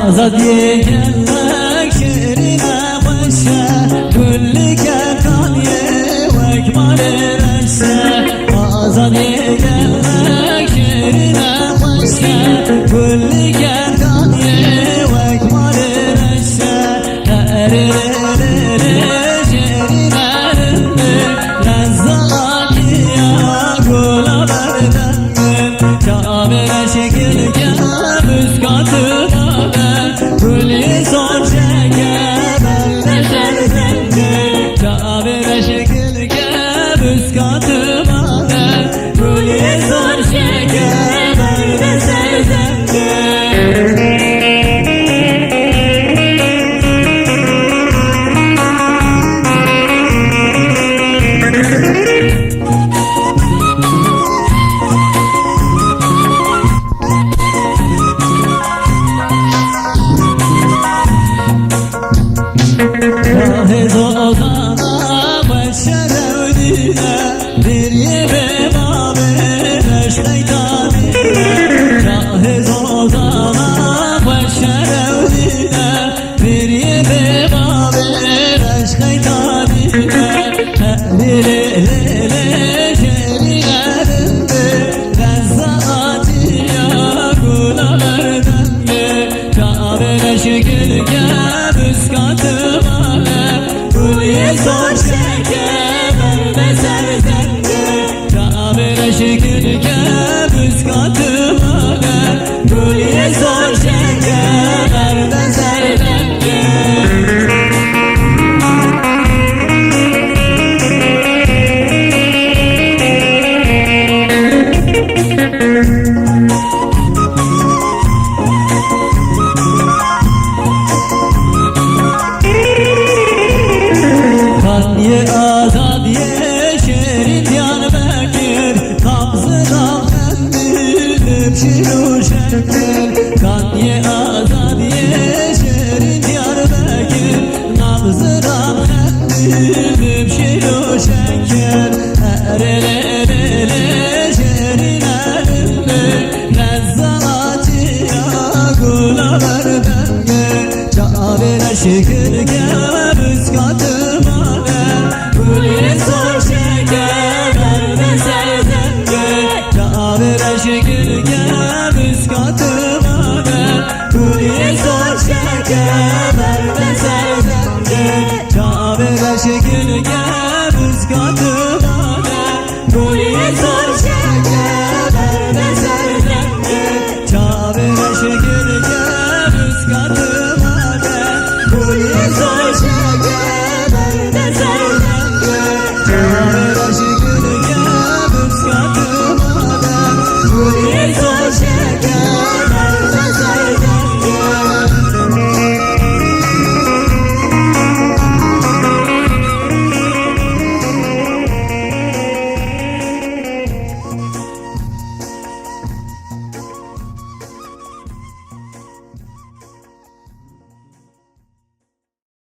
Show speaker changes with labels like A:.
A: Azadiye gelmek şerine başa Güllüke kaniye ve ekmale reşe Azadiye gelmek şerine başa Güllüke kaniye ve ekmale reşe Erelelele şerine Lezzaki ya gula berden Kâbele şekilke müskatı Gülü son şeker belde serzende Kâbele şekilke müskatı bade Gülü son şeker belde serzende Şahin Ozan'a başarıldığına bir yebe mabere şeytanine Şahin Ozan'a başarıldığına bir yebe mabere şeytanine Lelelele şerilerinde lezzatiya kulalardan Kâbele şekilke müskatı Gülü son şeker belde serzende Kâbele şekilke müskatı Gülü son şeker belde serzende Kaniye azadiye şerin Diyarbakır Nabzına mendil şiru şeker Kaniye azadiye şerin Diyarbakır Nabzına mendil şiru şeker Erelelele şerin elimde Lezzatiya gulalardan Kâbele şekilke müskatı Gülü son şeker belde serzende Kâbele şekilke müskatı Gülü son şeker belde serzende Kâbele şekilke müskatı